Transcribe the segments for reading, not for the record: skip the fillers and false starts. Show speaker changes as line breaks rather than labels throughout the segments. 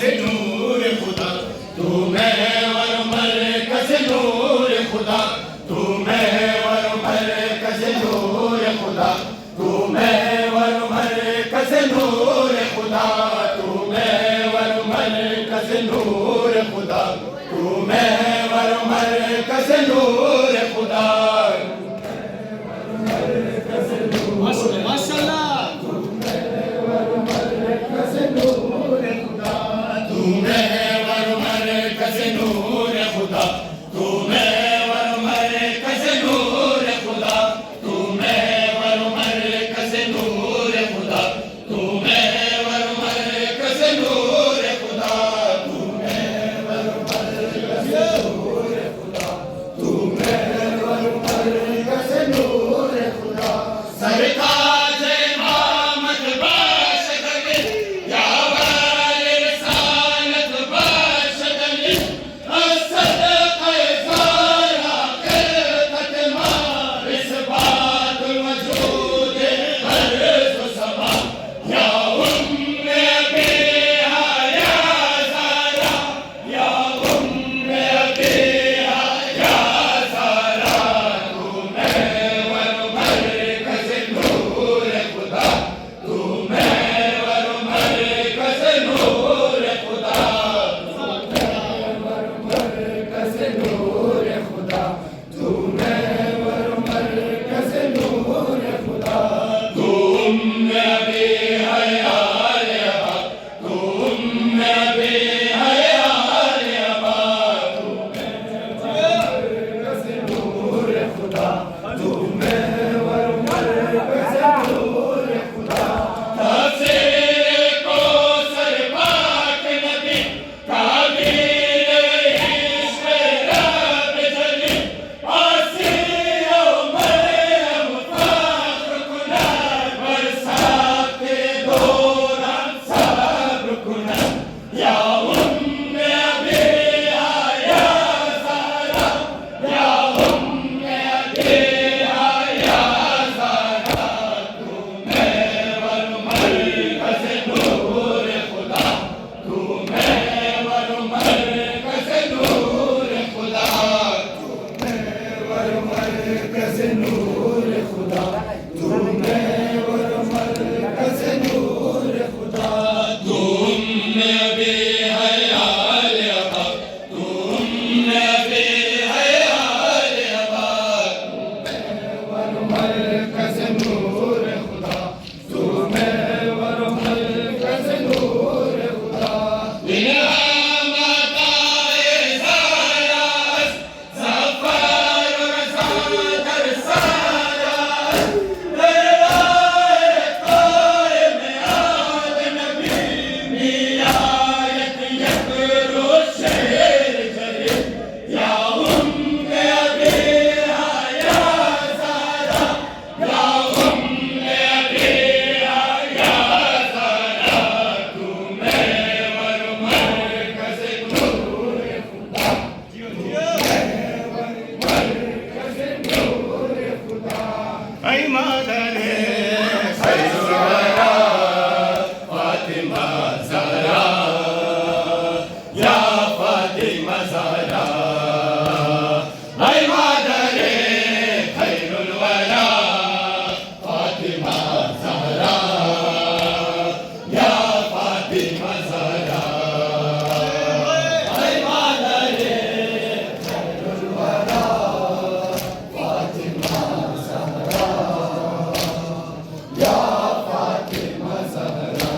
मरकज़ नूर खुदा, तू महवर मरकज़ नूर खुदा, तू महवर मरकज़ नूर खुदा, तू महवर मरकज़ नूर खुदा, तू महवर मरकज़ नूर खुदा, तू महवर मरकज़ नूर खुदा। माशाअल्लाह। तू महवर मरकज़ नूर खुदा, तू महवर मरकज़ नूर खुदा, तू महवर मरकज़ नूर खुदा, तू महवर मरकज़ नूर खुदा, तू महवर मरकज़ नूर खुदा, तू महवर मरकज़ नूर खुदा, तू महवर मरकज़ नूर खुदा। सरताज इमामत बख्श दे, या वाले रसालत बख्श दे, असदक़े ज़ारा ख़िलक़त माँ, इस्बातुल वजूद अर्ज़ व समा, या उम्मे अबीहा या ज़ारा, या उम्मे अबीहा या ज़ारा, तू महवर मरकज़ नूर खुदा, तू महवर मरकज़ नूर खुदा, तू महवर मरकज़ नूर खुदा, तू महवर मरकज़ नूर खुदा। तू उम्मे अबीहा या अबा, तू उम्मे अबीहा या अबा, तू महवर मरकज़ नूर खुदा, तू महवर मरकज़ नूर खुदा। तफ़सीर कौसर पाक नबी, ताबीर इश्क़ रब जली, आसिया मरियम फ़ख्र कुनार, बरसाते दौरान सब्र कुनार, या उम्मे अबीहा या ज़ारा, या उम्मे अबीहा या ज़ारा, तू महवर मरकज़ नूर खुदा, तू महवर मरकज़ नूर खुदा, तू महवर मरकज़ नूर खुदा, तू महवर मरकज़ नूर खुदा। तू उम्मे अबीहा या अबा, तू उम्मे अबीहा या अबा, तू महवर मरकज़ नूर खुदा, तू महवर मरकज़ नूर खुदा। इनाम अताए ज़ारा, ज़फ़र रज़ा दर सारा, दरबार क़ाइम आद नबी, नियायत यकरो शेर जली, या उम्मे अबीहा या ज़ारा, या उम्मे अबीहा या ज़ारा, तू महवर मरकज़ नूर खुदा, तू महवर मरकज़ नूर खुदा। ऐ मादरे खैरुल वरा, फ़ातिमा ज़हरा, या फ़ातिमा ज़हरा, ऐ मादरे खैरुल वरा, फ़ातिमा ज़हरा, या फ़ातिमा ज़हरा, ऐ मादरे खैरुल वरा, फ़ातिमा ज़हरा, या फ़ातिमा ज़हरा।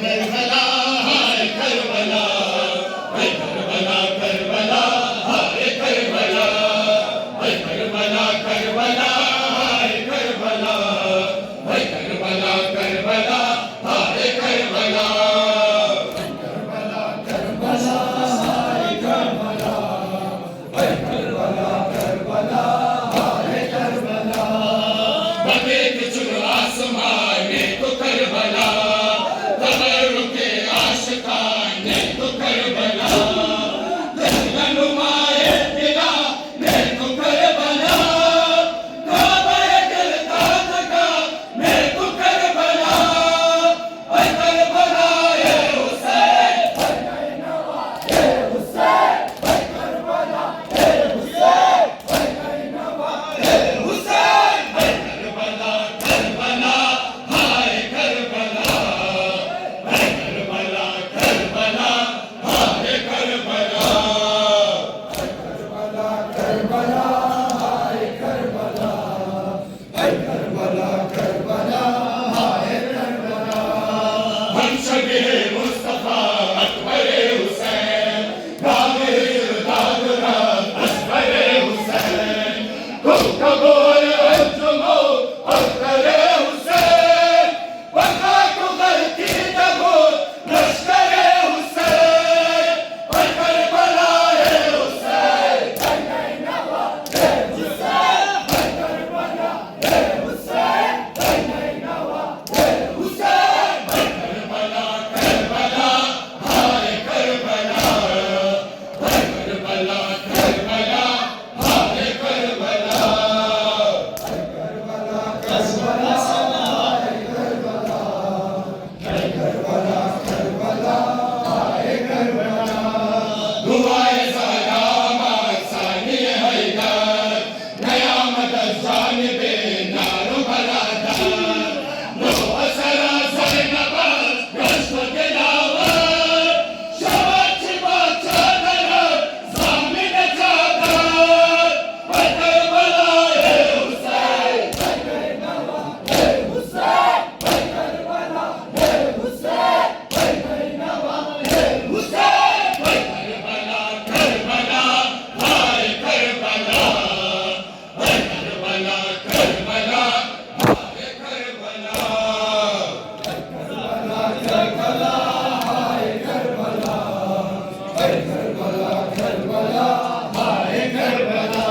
करबला हाय करबला, हाय करबला करबला हाय करबला, हाय करबला करबला हाय करबला, हाय करबला करबला हाय करबला, बगे बिछुड़ आसमान ने तो करबला, कब्र के आशिकान ने तो करबला, रहनुमाए दिला ने तो करबला, काबा जलता जगा ने तो करबला, ऐ करबला ए हुसैन, ऐ हुसैन, ऐ करबला ए हुसैन, ऐ करबला ए हुसैन, ऐ करबला करबला हाय करबला, ऐ करबला करबला हाय करबला, हम शबे मुस्तफा अकबरे हुसैन, गावे दादरा असगरे हुसैन, कबूल अर्जुमो अकबरे हुसैन, वफा को गलती दबो लश्करे हुसैन, ऐ करबला ए हुसैन, ऐ नैनवा ए हुसैन, ऐ करबला ए हुसैन, ऐ नैनवा ए हुसैन, ऐ करबला करबला हाय करबला, ऐ करबला करबला हाय करबला, दुआए सलामत सानिए हैदर, नयामत जानिबे नारो बरादर, नो असरा ज़ैनबस गश्त दिलावर, शबच बचादर ज़ामिन चादर, ऐ करबला ए हुसैन, ऐ नैनवा ए हुसैन, ऐ करबला ए हुसैन, ऐ नैनवा ए हुसैन, ऐ करबला करबला हाय करबला, ऐ करबला करबला हाय करबला,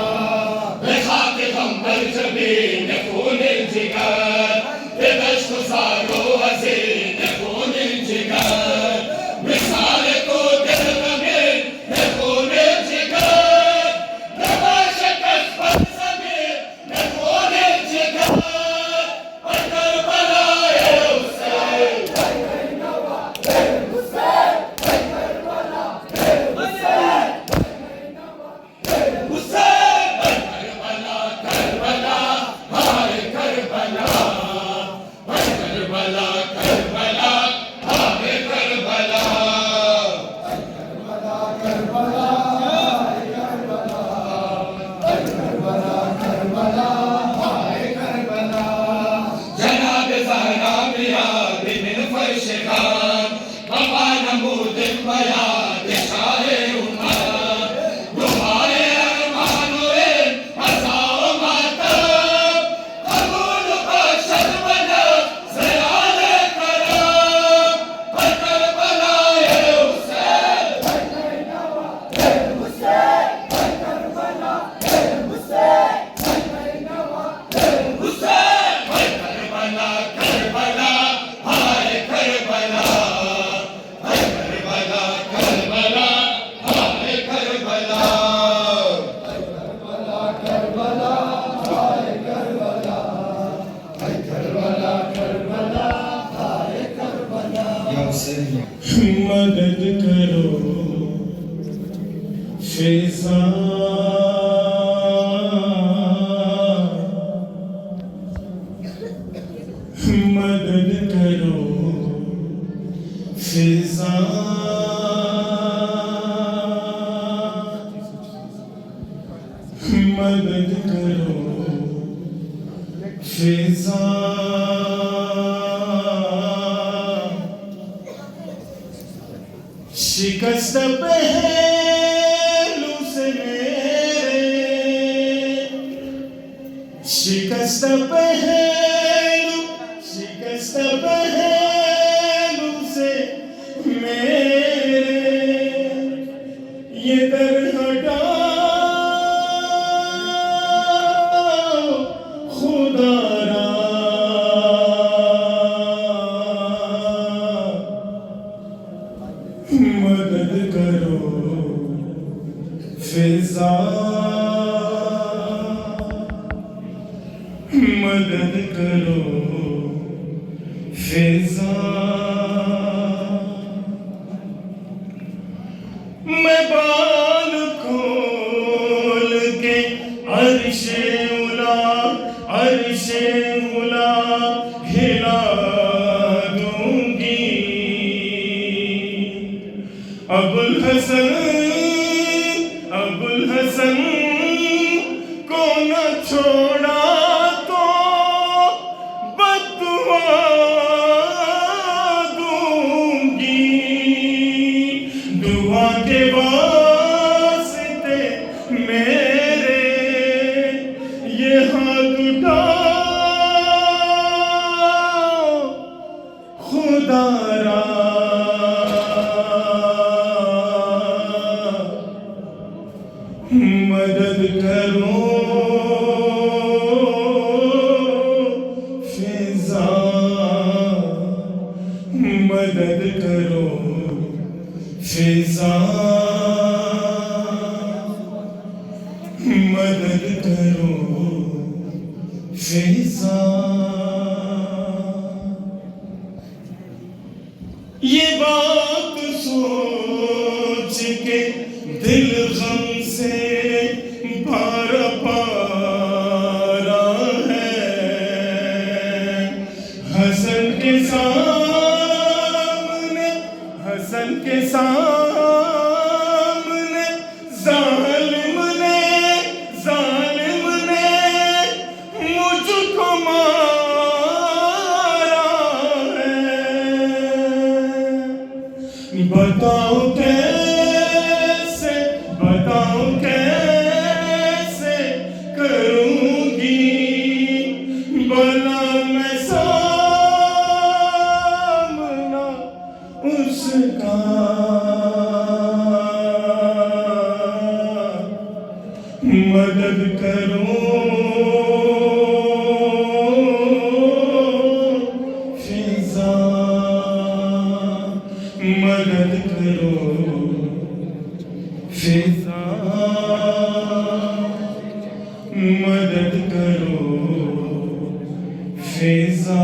بخاك غنبر جبين يكون الجيجار، بدشت صاروا هزين يكون الجيجار، مثالكو درغمين يكون الجيجار، نباشك أسفل زمين يكون الجيجار، ऐ करबला ए हुसैन, ऐ नैनवा ए हुसैन, ऐ करबला ए हुसैन, ऐ नैनवा ए हुसैन, ऐ करबला करबला हाय करबला, ऐ करबला करबला हाय करबला, जनाब ज़हरा बियाद मिन फर्श खान, बाबा नमूद बयाद शाहे उमर, दुआए अरमानो ए हज़ाओ मातम, कबूल बख्शद बना ज़याले करम, ऐ करबला ए हुसैन, ऐ नैनवा ए हुसैन, ऐ करबला ए हुसैन, ऐ नैनवा ए हुसैन, ऐ करबला करबला हाय करबला, ऐ करबला करबला हाय करबला,
मदद करो फिजा, मदद करो फिजा, मदद करो फिजा, शिकस्त पहलू से मेरे, शिकस्त पहलू से मेरे, ये दर हटाओ खुदारा, मदद करो फिजा, मदद करो फिजा। मैं बाल खोल के अर्शे उला हिला दूंगी, अबुल हसन को न छोड़ा तो बद्दुआ दूंगी, दुआ के वास्ते मेरे ये हाथ उठाओ खुदारा, मदद करो फिजा, मदद करो फिजा, मदद करो फिजा। ये बात सोच के दिल गम से पारा पारा है, हसन के सामने जालिम ने मुझको मारा है, बताओ कैसे करूंगी भला मैं सामना उसका, मदद करो फिजा, मदद करो फिजा, मदद करो फिजा।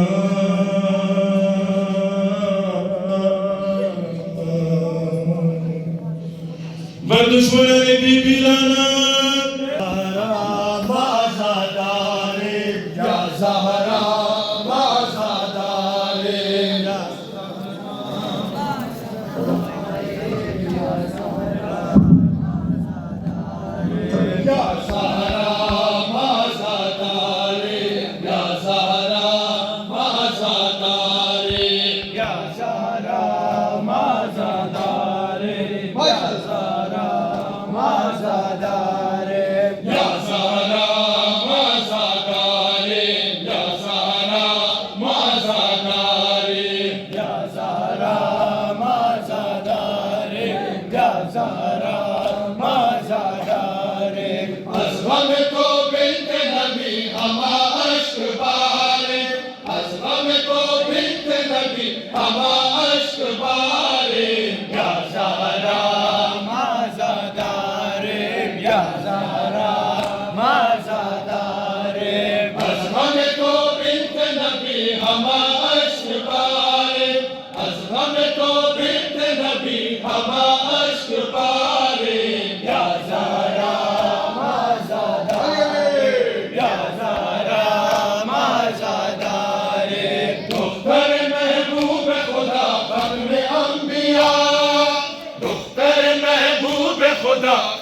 दुश्मन बीबी लाना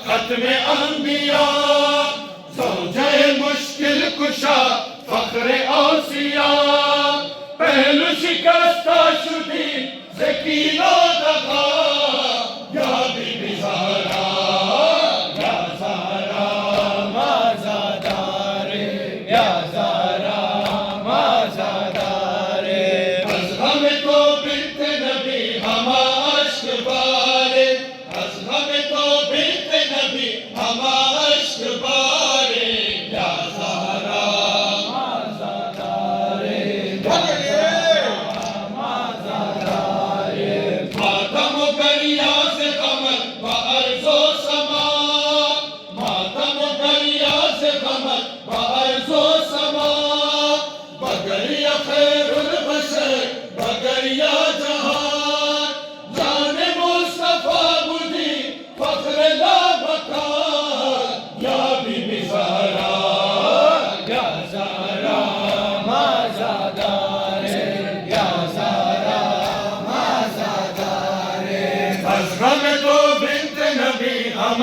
खत्मे अंबिया ज़ौजे मुश्किल कुशा फख्रे औसिया पहलू शिकस्ता शुदी ज़कीनो दगा या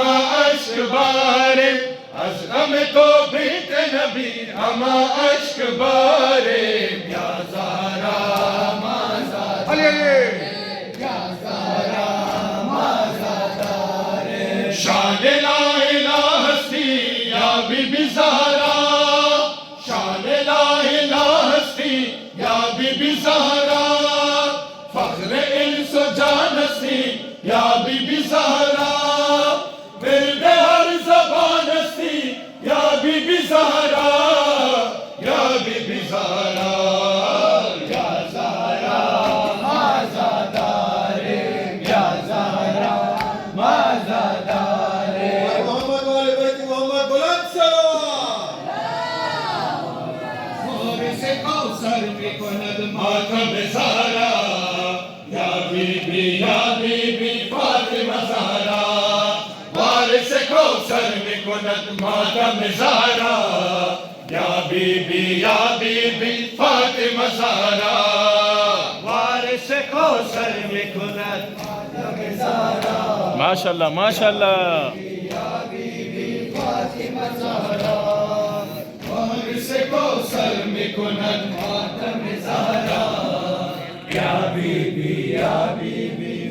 हमा अश्क बारे अज गम तो बीत नबी हमा अश्क बारे या ज़हरा शान ला इलाहा हस्ती या बीबी ज़हरा शान ला इलाहा हस्ती या बीबी ज़हरा फख्र इंस व जानस्ती या बीबी ज़हरा विर्द हर ज़बान हस्ती या बीबी ज़हरा या बीबी ज़हरा या ज़हरा माज़ादारे या ज़हरा माज़ादारे
मोहम्मद वाले बैत मोहम्मद बुलंद
और से कौसर में कुनद
मातम ज़हरा या बीबी फातिमा ज़हरा वारिस कौसर में कुनद मातम ज़हरा या बीबी फातिमा ज़हरा वारिस कौसर में कुनद
माशाल्लाह माशाल्लाह
वारिस कौसर में कुनद मातम ज़हरा या बीबी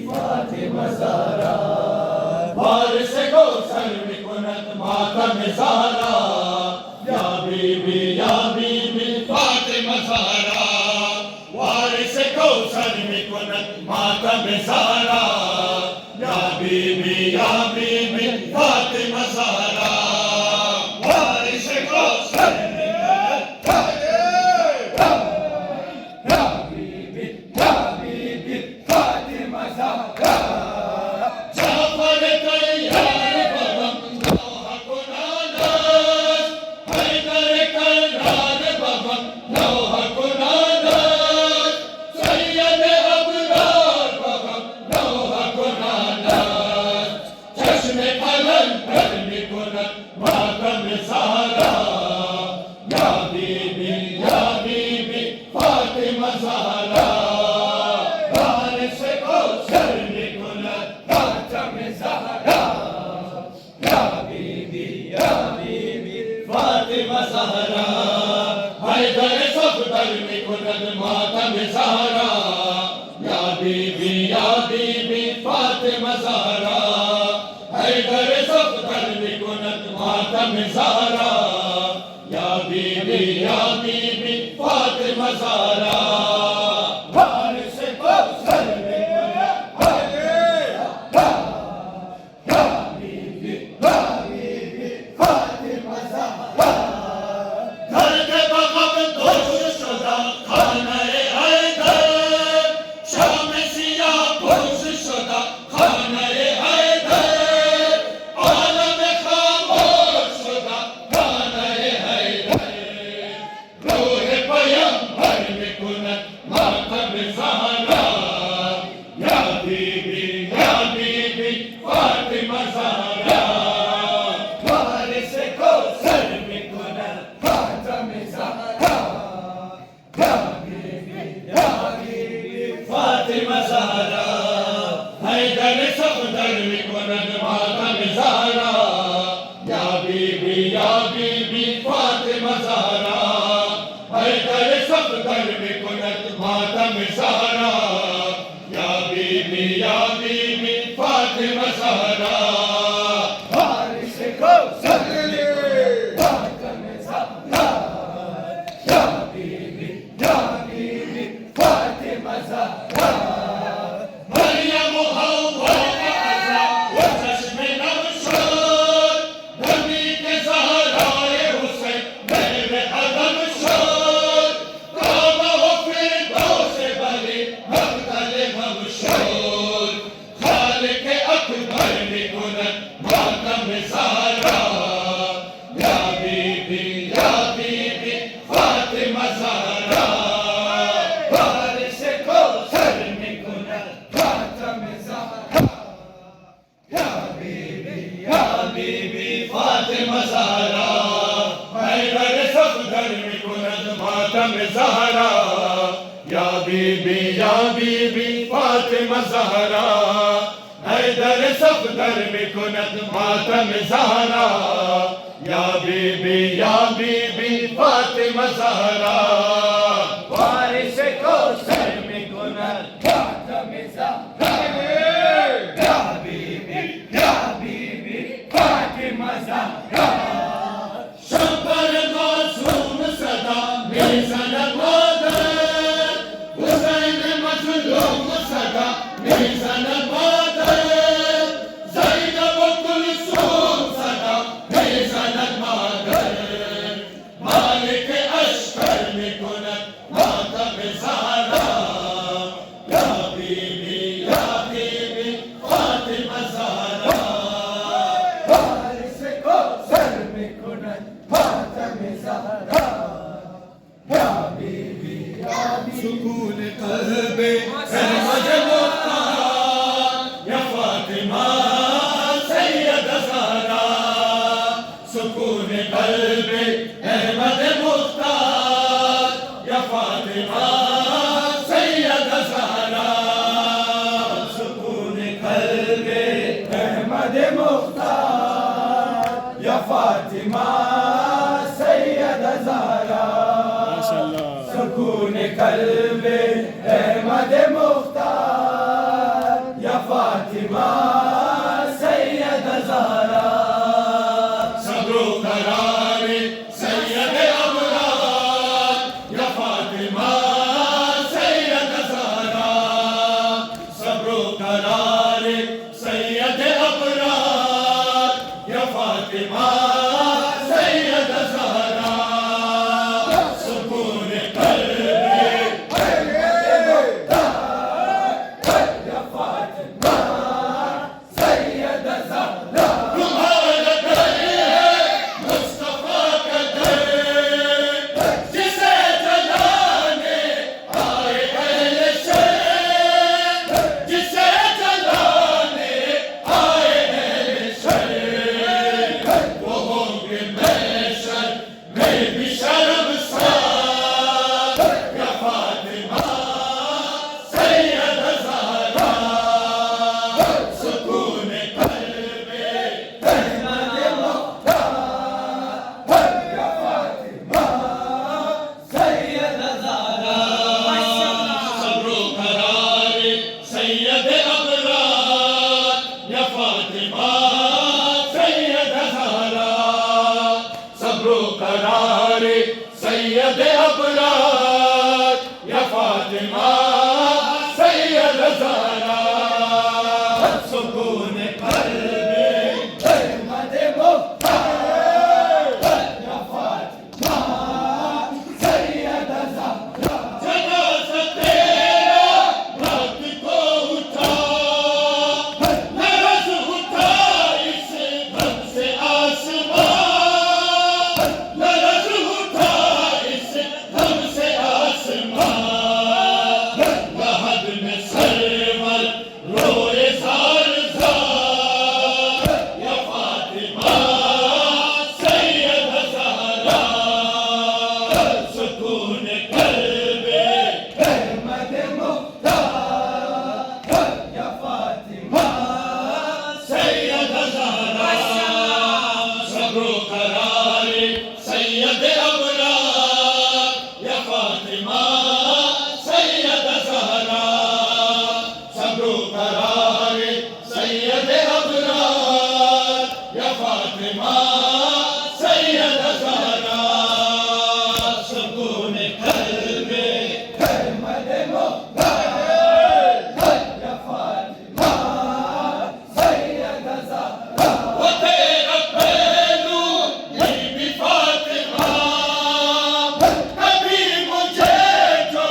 फातिमा ज़हरा वारिस कौसर में कुनद मातम ज़हरा या बीबी फातिमा ज़हरा वारिस कौसर में कुनद मातम ज़हरा या बीबी फातिमा ज़हरा वारिस कौसर जाफर तैयार बगम लौह कुनानस हैदर करार बगम लौह कुनानस सैयद अबरार बगम लौह कुनानस चश्मे फलन पर निकुनत मातम ज़हरा या बीबी फातिमा ज़हरा वारिस कौसर निकुनत मातम ज़हरा या बीबी फातिमा ज़हरा हैदर सफदर निकुनत मातम ज़हरा या बीबी फातिमा ज़हरा हैदर सफदर निकुनत मातम ज़हरा या बीबी फातिमा ज़हरा वारिस कौसर दर्द बग़म दूर शुदा खाने हैदर शाम सिया पुरुष शुदा खाने हैदर आलम खामोश शुदा खाने हैदर रूह पैगंबर में कुनत मातम ज़हरा या बीबी फातिमा ज़हरा वारिस कौसर में कुनत मातम ज़हरा या बीबी फातिमा ज़हरा हैदर सफदर में कुनत मातम ज़हरा या बीबी फातिमा ज़हरा हैदर सफदर में कुनत मातम ज़हरा या बीबी फातिमा ज़हरा वारिस कौसर मातम ज़हरा या बीबी फातिमा ज़हरा मरियम हव्वा अज़ा व चश्मे नमशूर नबी के ज़हराए हुसैन मेरे अदम शूर काबा व फिरदौस बली मक़तल मबशूर खालिक अकबर में कुनत मातम ज़हरा या बीबी फातिमा ज़हरा वारिस कौसर में कुनत मातम ज़हरा या बीबी फातिमा ज़हरा हैदर सफदर में कुनत मातम ज़हरा या बीबी फातिमा ज़हरा हैदर در सफदर में कुनत मातम ज़हरा या बीबी फातिमा ज़हरा वारिस कौसर में कुनत मातम ज़हरा या बीबी फातिमा ज़हरा शब्बर मासूम सदा मिज़न मादर हुसैन मज़लूम सदा मिज़न मादर ज़ैनब कुलसूम सदा मिज़न मादर मालिक अशकर में कुनत मातम ज़हरा या बीबी फातिमा ज़हरा वारिस कौसर में कुनत मातम ज़हरा या बीबी
सुकून क़ल्बे
अहमद मुख्तार या फातिमा सैयद ज़हरा सुकून क़ल्बे अहमद मुख्तार या फातिमा सैयद ज़हरा सुकून क़ल्बे अहमद मुख्तार या फातिमा सैयद ज़हरा सुकून क़ल्बे अहमद मुख्तार या फातिमा सैयद ज़हरा सब्र करार सैयद अबरार या फातिमा सैयद ज़हरा सब्र करार सैयद अबरार या फातिमा सैयद ज़हरा सुकून सैयद अबरार या फातिमा सैयद ज़हरा सुकून क़ल्बे अहमद मुख्तार या फातिमा सैयद ज़हरा जनाज़ा तेरा रात को उठा लरज़ उठा इस दम से आसमां सैयद अबरार या फातिमा सैयद ज़हरा सब्र करार सैयद अबरार या फातिमा सैयद ज़हरा सुकून क़ल्बे अहमद मुख्तार या फातिमा सैयद ज़हरा वो तेरा पहलू बीबी फातिमा कभी मुझे जो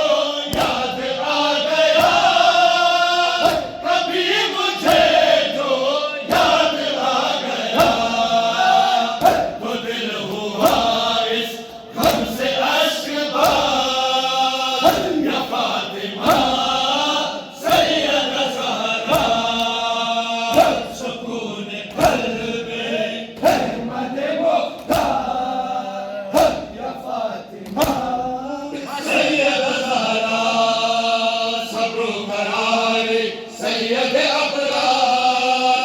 याद आ गया कभी मुझे जो याद आ गया तो दिल हुआ इस गम से अश्कबार या फातिमा सैयद ज़हरा सुकून क़ल्बे अहमद मुख्तार या फातिमा सैयद ज़हरा सब्र करार सैयद अबरार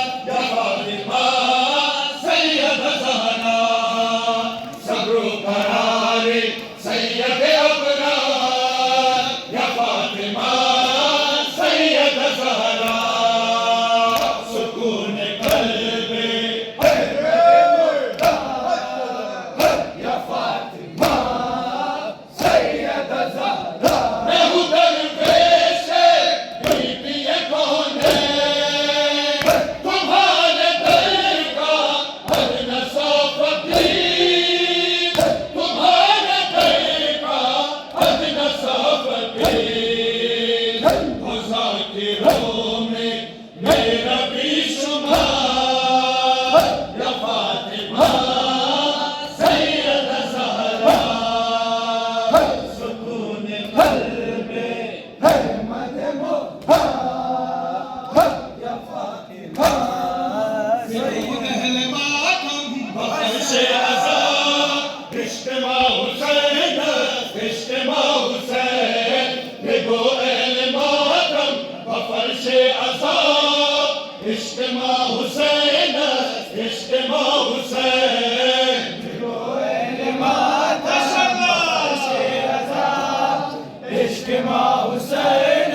इश्क माँ हुसैन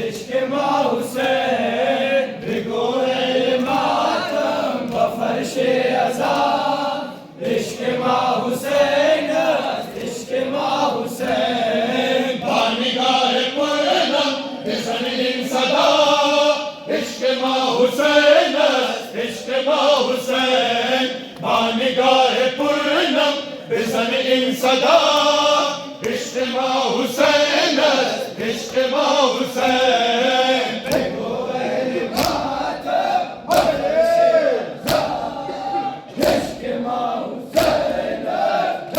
इश्क माँ हुसैन भिगोए मातम बफर्श अज़ा इश्क माँ हुसैन इश्क माँ हुसैन बानिगाह पुरनम बिज़न इन सदा इश्क माँ हुसैन इश्क माँ हुसैन बानिगाह पुरनम बिज़न इन सदा इश्क माँ हुसैन इश्क माँ हुसैन भिगोए मातम बफर्श अज़ा इश्क माँ हुसैन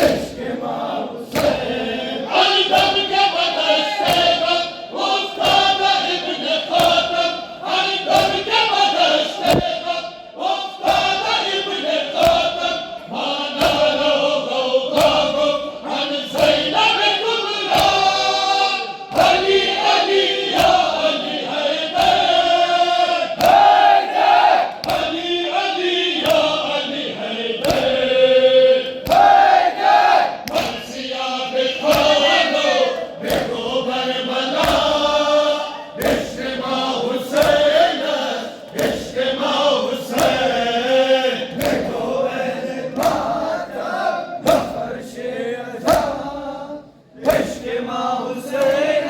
इश्क माँ हुसैन अलदम के बदस्ते में उस्ताद इब्न खातम अलदम के बदस्ते में उस्ताद इब्न खातम माना लो गौगा को अन ज़ैनब कुबरा अली अली या अली हैदर अली अली या अली हैदर मर्सिया बिखारो बेगो बरबला इश्क माँ हुसैन इश्क माँ हुसैन भिगोए मातम बफर्श अज़ा इश्क माँ हुसैन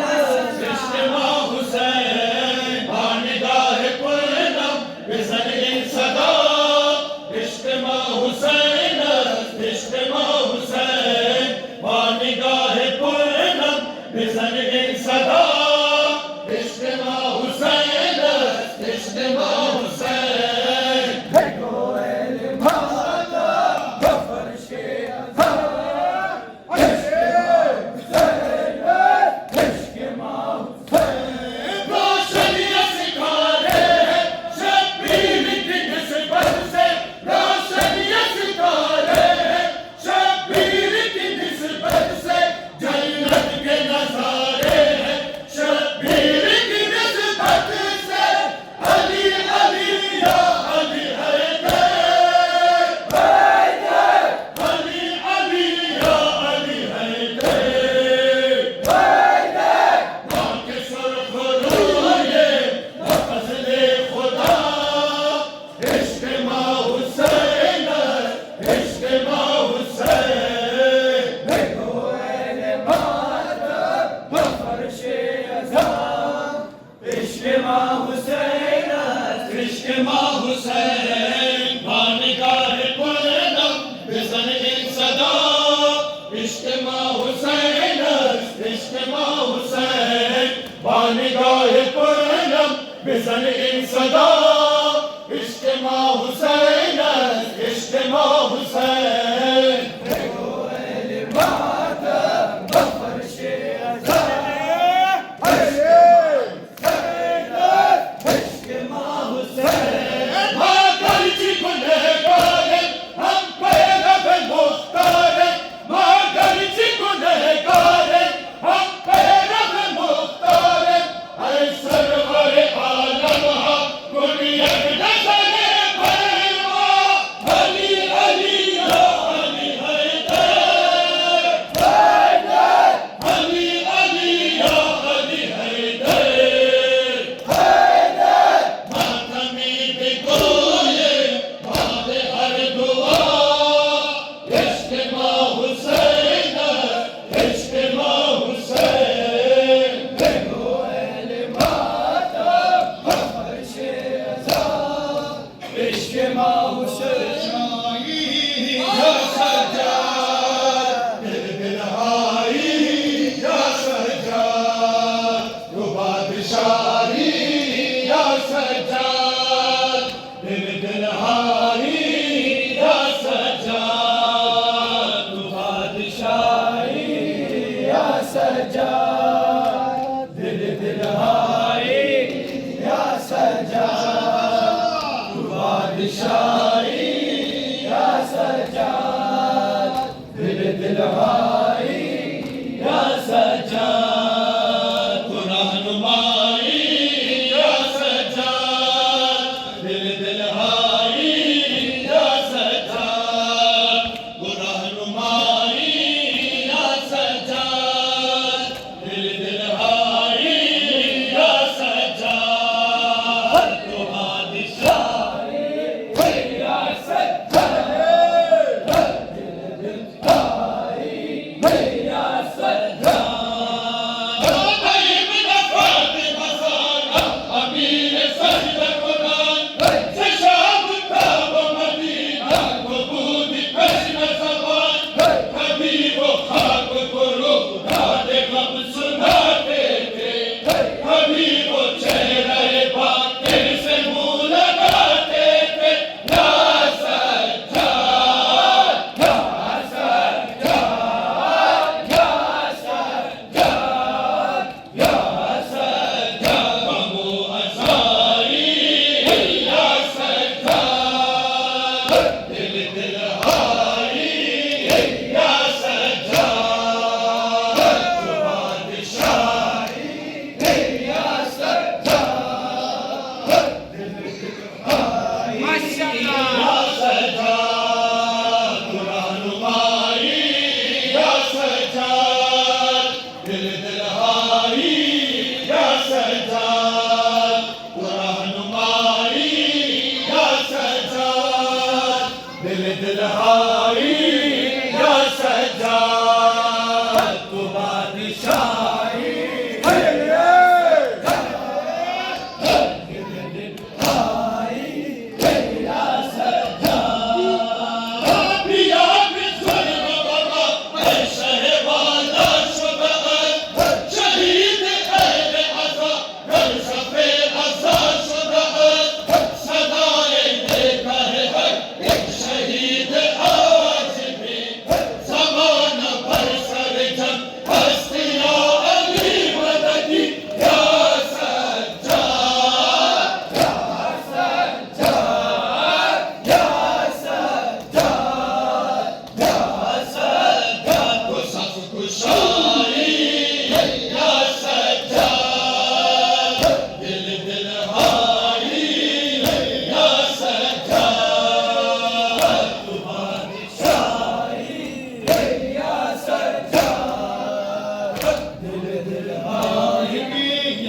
इश्क माँ हुसैन बानिगाह पुरनम बिज़न इन सदा इश्क माँ हुसैन इश्क माँ हुसैन बानिगाह पुरनम बिज़न इन सदा इश्क माँ हुसैन इश्क माँ हुसैन भिगोए मातम बफर्श अज़ा इश्क माँ हुसैन रोशनियाँ सिखा रहे हैं शब्बीर की निस्बत से रोशनियाँ सिखा रहे हैं शब्बीर की निस्बत से जन्नत के नज़ारे हैं शब्बीर की निस्बत से अली अली या अली हैदर अली अली या अली हैदर माँ के सुर्ख रूए फज़ले खुदा इश्क माँ हुसैन इश्क माँ हुसैन भिगोए मातम बफर्श अज़ा इश्क माँ हुसैन इश्क माँ हुसैन बानिगाह पुरनम बिज़न इन सदा इश्क माँ हुसैन इश्क माँ हुसैन बानिगाह पुरनम बिज़न इन सदा इश्क माँ हुसैन इश्क माँ हुसैन भिगोए मातम बफर्श अज़ा इश्क माँ हुसैन मागर जी गुनहगार हम पैरव मुख्तार मागर जी गुनहगार हम पैरव मुख्तार ऐ सरवर आलम हा गुन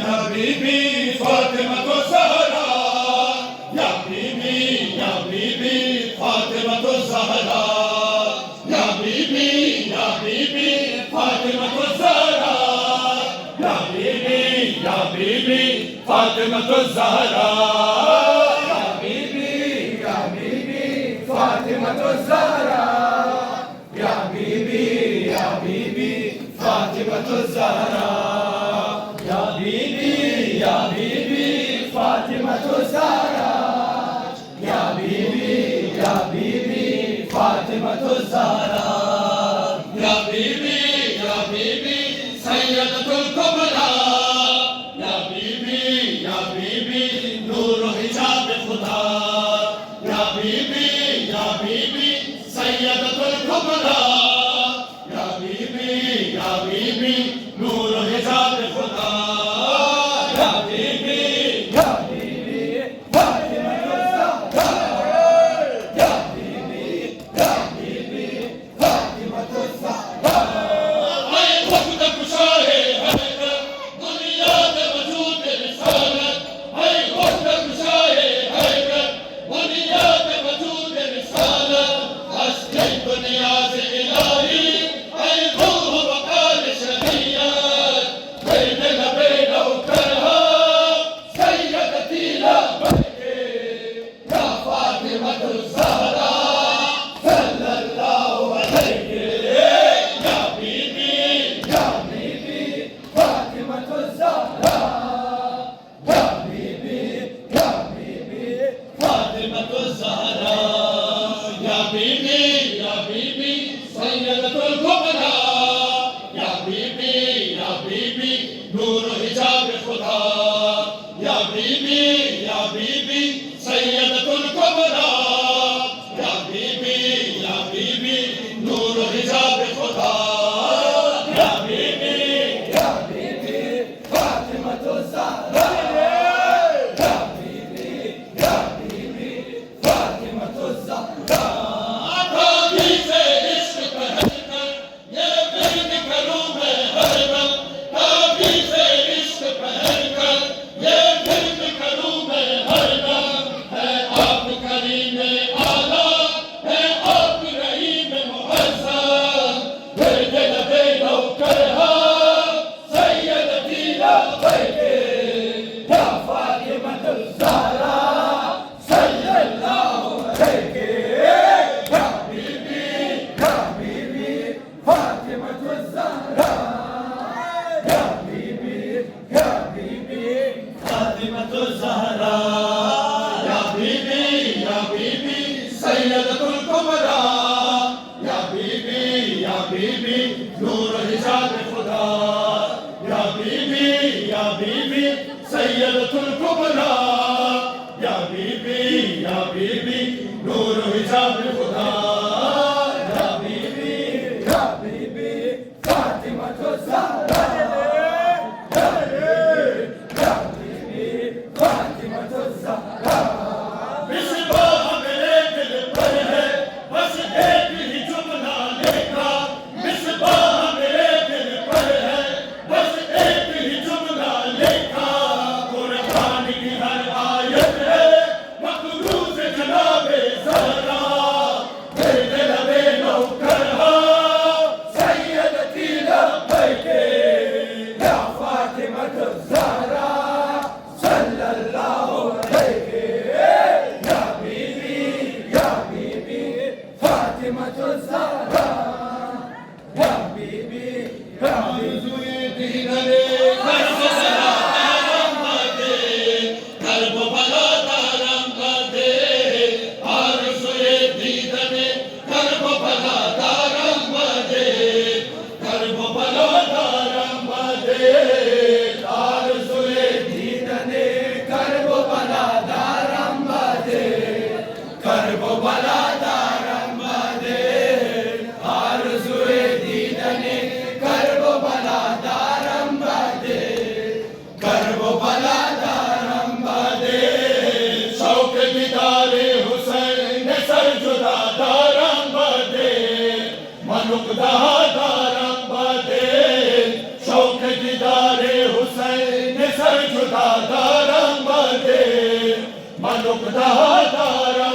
या बीबी फातिमा तो ज़हरा, या बीबी फातिमा तो ज़हरा, या बीबी फातिमा तो ज़हरा, या बीबी फातिमा तो ज़हरा, या बीबी फातिमा तो ज़हरा, या बीबी फातिमा तो ज़हरा, या बीबी फातिमा तो ज़हरा, या बीबी फातिमा तो ज़हरा, या बीबी सैयदतुल कुबरा, या बीबी नूर हिजाब खुदा, या बीबी सैयदतुल कुबरा, या बीबी नूर हिजाब खुदा, या बीबी फातिमा तो ज़हरा, या बीबी फातिमा तो ज़हरा। आए वक्त कुशाए हैदर, बुनियाद वजूद रिसालत, आए वक्त कुशाए हैदर, बुनियाद वजूद रिसालत, हस्ती बुनियाद इलाही, आए रूह वक़ार शरीयत, बैन लबैन उकरहा, सैयदती लबैके, या फातिमा तो ज़हरा, सल्लल्लाहु अलैहि, या बीबी फातिमा तो ज़हरा, या बीबी फातिमा तो ज़हरा, या बीबी सैयदतुल कुबरा, या बीबी नूर हिजाब खुदा, या बीबी सैयदतुल कुबरा, या बीबी नूर हिजाब खुदा, या बीबी फातिमा तो ज़हरा, या बीबी फातिमा तो ज़हरा। ताबी से इश्क पहनकर ये विर्द करूं मैं हरदम, ताबी से इश्क पहनकर ये विर्द करूं मैं हरदम, है आप करीम आला, है आप रहीम मुअज़्ज़म, विर्द लबे नौकरहा, सैयदती लबैके, या फातिमा तो ज़हरा, सल्लल्लाहु अलैहि, या बीबी फातिमा तो ज़हरा, या बीबी फातिमा तो ज़हरा, या बीबी सैयदतुल कुबरा, या बीबी नूर हिजाब खुदा, या बीबी सैयदतुल कुबरा, या बीबी नूर हिजाब खुदा, या बीबी फातिमा तो ज़हरा, या बीबी फातिमा तो ज़हरा। मिसबाह मेरे दिल पर है बस एक ही जुमला लिखा, मिसबाह मेरे दिल पर है बस एक ही जुमला लिखा, कुरान की हर आयत है मक़रूज़ जनाबे ज़हरा, दीदारे हुसैन सर जुदा दारम बदे मानुक दारा